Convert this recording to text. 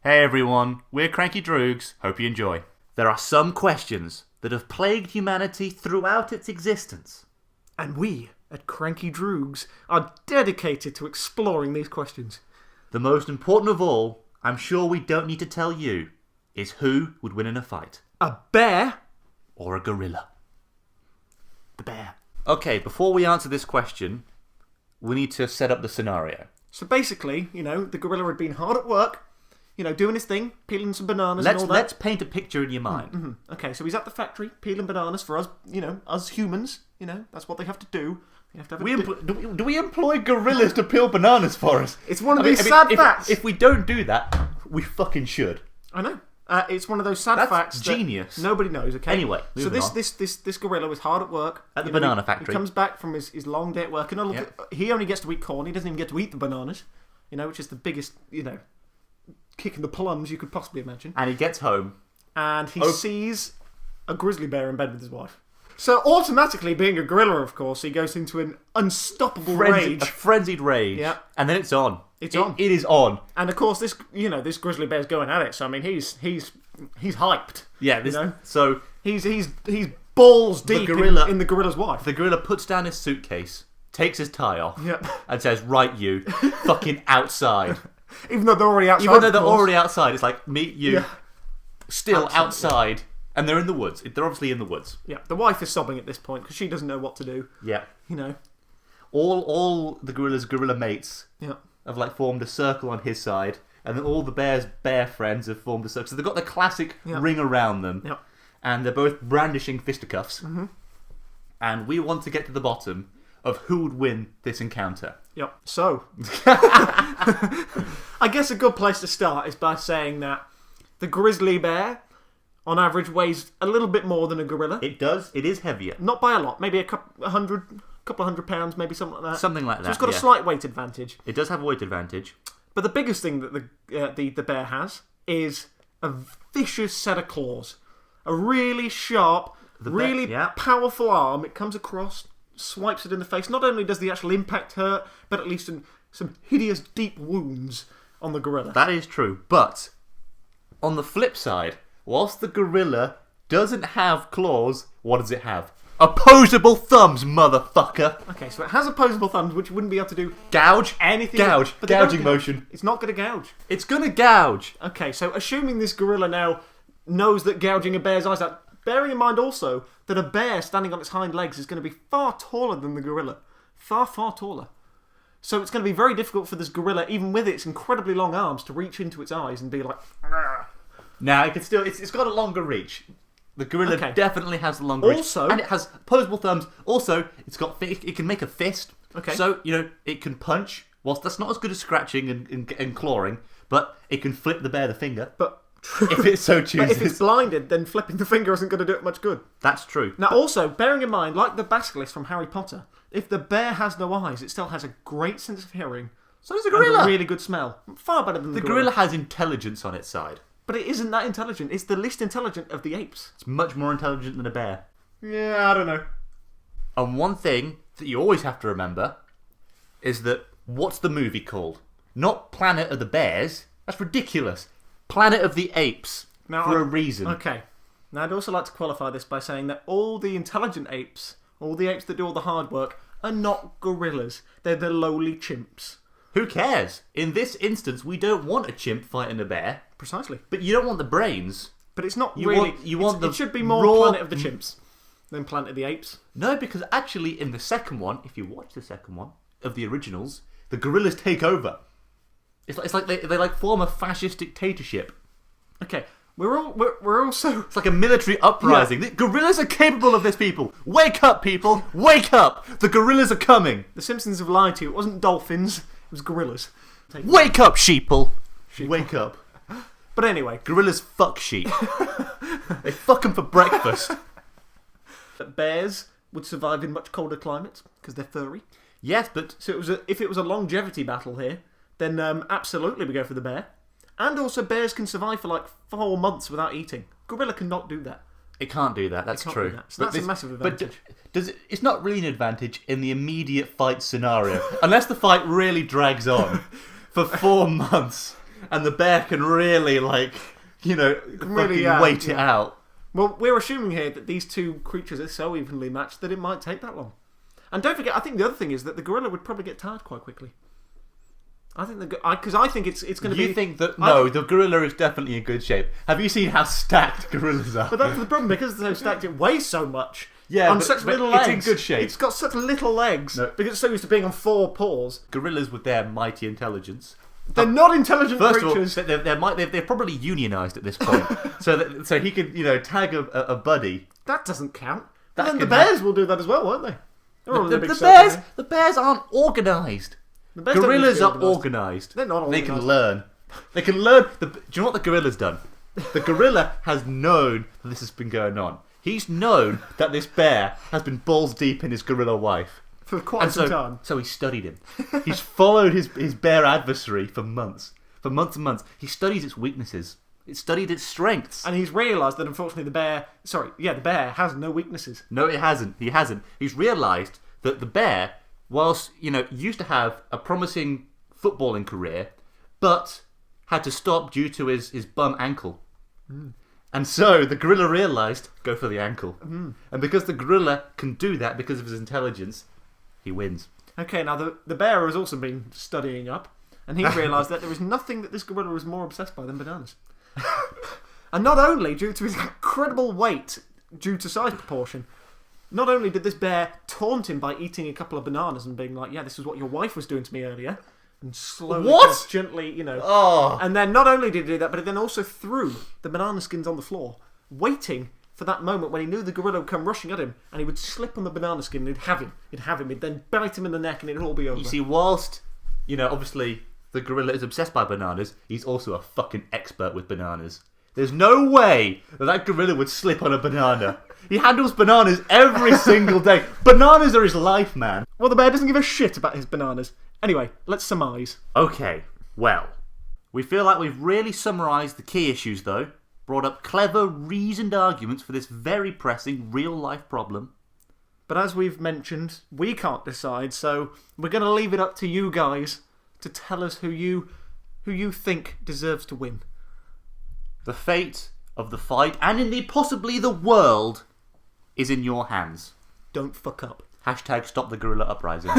Hey everyone, we're CrankyDroogs. Hope you enjoy. There are some questions that have plagued humanity throughout its existence. And we, at CrankyDroogs, are dedicated to exploring these questions. The most important of all, I'm sure we don't need to tell you, is who would win in a fight. A bear? Or a gorilla. The bear. Okay, before we answer this question, we need to set up the scenario. So basically, the gorilla had been hard at work, doing his thing, peeling some bananas and all that. Let's paint a picture in your mind. Mm-hmm. Okay, so he's at the factory, peeling bananas for us, us humans. That's what they have to do. You have to have Do we employ gorillas to peel bananas for us? It's one of these sad facts. If we don't do that, we fucking should. I know. It's one of those sad facts. Genius. That nobody knows. Okay. Anyway, so this gorilla was hard at work at the banana factory. He comes back from his long day at work, and he only gets to eat corn. He doesn't even get to eat the bananas. Which is the biggest kick in the plums you could possibly imagine. And he gets home, and he sees a grizzly bear in bed with his wife. So automatically, being a gorilla, of course, he goes into an unstoppable rage, a frenzied rage. Yeah, and then it's on. It's on. It is on. And of course, this grizzly bear's going at it. So I mean, he's hyped. Yeah. So he's balls deep in the gorilla's wife. The gorilla puts down his suitcase, takes his tie off, and says, "Right, you, fucking outside." Even though they're already outside. It's like, meet you, still outside. And they're in the woods. They're obviously in the woods. Yeah, the wife is sobbing at this point because she doesn't know what to do. Yeah. All the gorilla's gorilla mates have formed a circle on his side, and then all the bear's bear friends have formed a circle. So they've got the classic ring around them. Yeah. And they're both brandishing fisticuffs. Mm-hmm. And we want to get to the bottom of who would win this encounter. Yep. So, I guess a good place to start is by saying that the grizzly bear, on average, weighs a little bit more than a gorilla. It does. It is heavier. Not by a lot. Maybe a couple of hundred pounds, maybe something like that. Something like that. So it's got a slight weight advantage. It does have a weight advantage. But the biggest thing that the bear has is a vicious set of claws. A really sharp, powerful arm. It comes across, swipes it in the face. Not only does the actual impact hurt, but at least some hideous, deep wounds on the gorilla. That is true. But on the flip side, whilst the gorilla doesn't have claws, what does it have? Opposable thumbs, motherfucker! Okay, so it has opposable thumbs, which wouldn't be able to do... Gouge? Anything. Gouging motion. It's not going to gouge. It's going to gouge. Okay, so assuming this gorilla now knows that gouging a bear's eyes out, bearing in mind also that a bear standing on its hind legs is going to be far taller than the gorilla. Far, far taller. So it's going to be very difficult for this gorilla, even with its incredibly long arms, to reach into its eyes and be like... Argh. Now, it's got a longer reach. The gorilla definitely has the longer reach. And it has opposable thumbs. Also, it can make a fist. Okay. So, it can punch. Whilst that's not as good as scratching and clawing, but it can flip the bear the finger. But if it so chooses. But if it's blinded, then flipping the finger isn't going to do it much good. That's true. Now, also, bearing in mind, like the basilisk from Harry Potter, if the bear has no eyes, it still has a great sense of hearing. So does the gorilla. And a really good smell. Far better than the gorilla. The gorilla has intelligence on its side. But it isn't that intelligent. It's the least intelligent of the apes. It's much more intelligent than a bear. Yeah, I don't know. And one thing that you always have to remember is that, what's the movie called? Not Planet of the Bears. That's ridiculous. Planet of the Apes. For a reason. Okay. Now, I'd also like to qualify this by saying that all the intelligent apes, all the apes that do all the hard work, are not gorillas. They're the lowly chimps. Who cares? In this instance, we don't want a chimp fighting a bear. Precisely. But you don't want the brains. But it's not it should be more Planet of the Chimps than Planet of the Apes. No, because actually in the second one, if you watch the second one of the originals, the gorillas take over. It's like they form a fascist dictatorship. Okay, we're also it's like a military uprising. The gorillas are capable of this, people. Wake up, people! Wake up! The gorillas are coming. The Simpsons have lied to you. It wasn't dolphins. It was gorillas. Wake up, sheeple! Wake up. But anyway. Gorillas fuck sheep. They fuck them for breakfast. Bears would survive in much colder climates because they're furry. Yes, but... So if it was a longevity battle here, then absolutely we go for the bear. And also bears can survive for 4 months without eating. Gorilla cannot do that. It can't do that, that's true. Do that. So that's a massive advantage. But it's not really an advantage in the immediate fight scenario. Unless the fight really drags on for 4 months. and the bear can really, like, you know, really, wait it out. Well, we're assuming here that these two creatures are so evenly matched that it might take that long. And don't forget, I think the other thing is that the gorilla would probably get tired quite quickly. I think because I think it's going to be. You think that the gorilla is definitely in good shape. Have you seen how stacked gorillas are? But that's the problem, because they're so stacked, it weighs so much. Yeah, on such little legs. It's in good shape. It's got such little legs because it's so used to being on 4 paws. Gorillas with their mighty intelligence. They're not intelligent creatures. First of all, they're probably unionised at this point, so he could tag a buddy. That doesn't count. But then the bears will do that as well, won't they? The bears aren't organised. Gorillas are organised. They're not organised. They can learn. They can learn. Do you know what the gorilla's done? The gorilla has known that this has been going on. He's known that this bear has been balls deep in his gorilla wife. For quite some time. So he studied him. He's followed his bear adversary for months. For months and months. He studies its weaknesses. It studied its strengths. And he's realised that unfortunately the bear has no weaknesses. No, it hasn't. He hasn't. He's realised that the bear, whilst, used to have a promising footballing career, but had to stop due to his bum ankle. Mm. And so the gorilla realised, go for the ankle. Mm. And because the gorilla can do that because of his intelligence, he wins. Okay, now the bear has also been studying up, and he realised that there is nothing that this gorilla is more obsessed by than bananas. And not only due to his incredible weight, due to size proportion, not only did this bear taunt him by eating a couple of bananas and being like, yeah, this is what your wife was doing to me earlier, and slowly, gently, Oh. And then not only did he do that, but he then also threw the banana skins on the floor, waiting for that moment when he knew the gorilla would come rushing at him, and he would slip on the banana skin and he'd have him. He'd then bite him in the neck and it'd all be over. You see, whilst, obviously the gorilla is obsessed by bananas, he's also a fucking expert with bananas. There's no way that gorilla would slip on a banana. He handles bananas every single day. Bananas are his life, man. Well, the bear doesn't give a shit about his bananas. Anyway, let's surmise. Okay, well, we feel like we've really summarised the key issues, though. Brought up clever, reasoned arguments for this very pressing, real-life problem. But as we've mentioned, we can't decide, so we're going to leave it up to you guys to tell us who you think deserves to win. The fate of the fight, and indeed possibly the world, is in your hands. Don't fuck up. #StopTheGorillaUprising.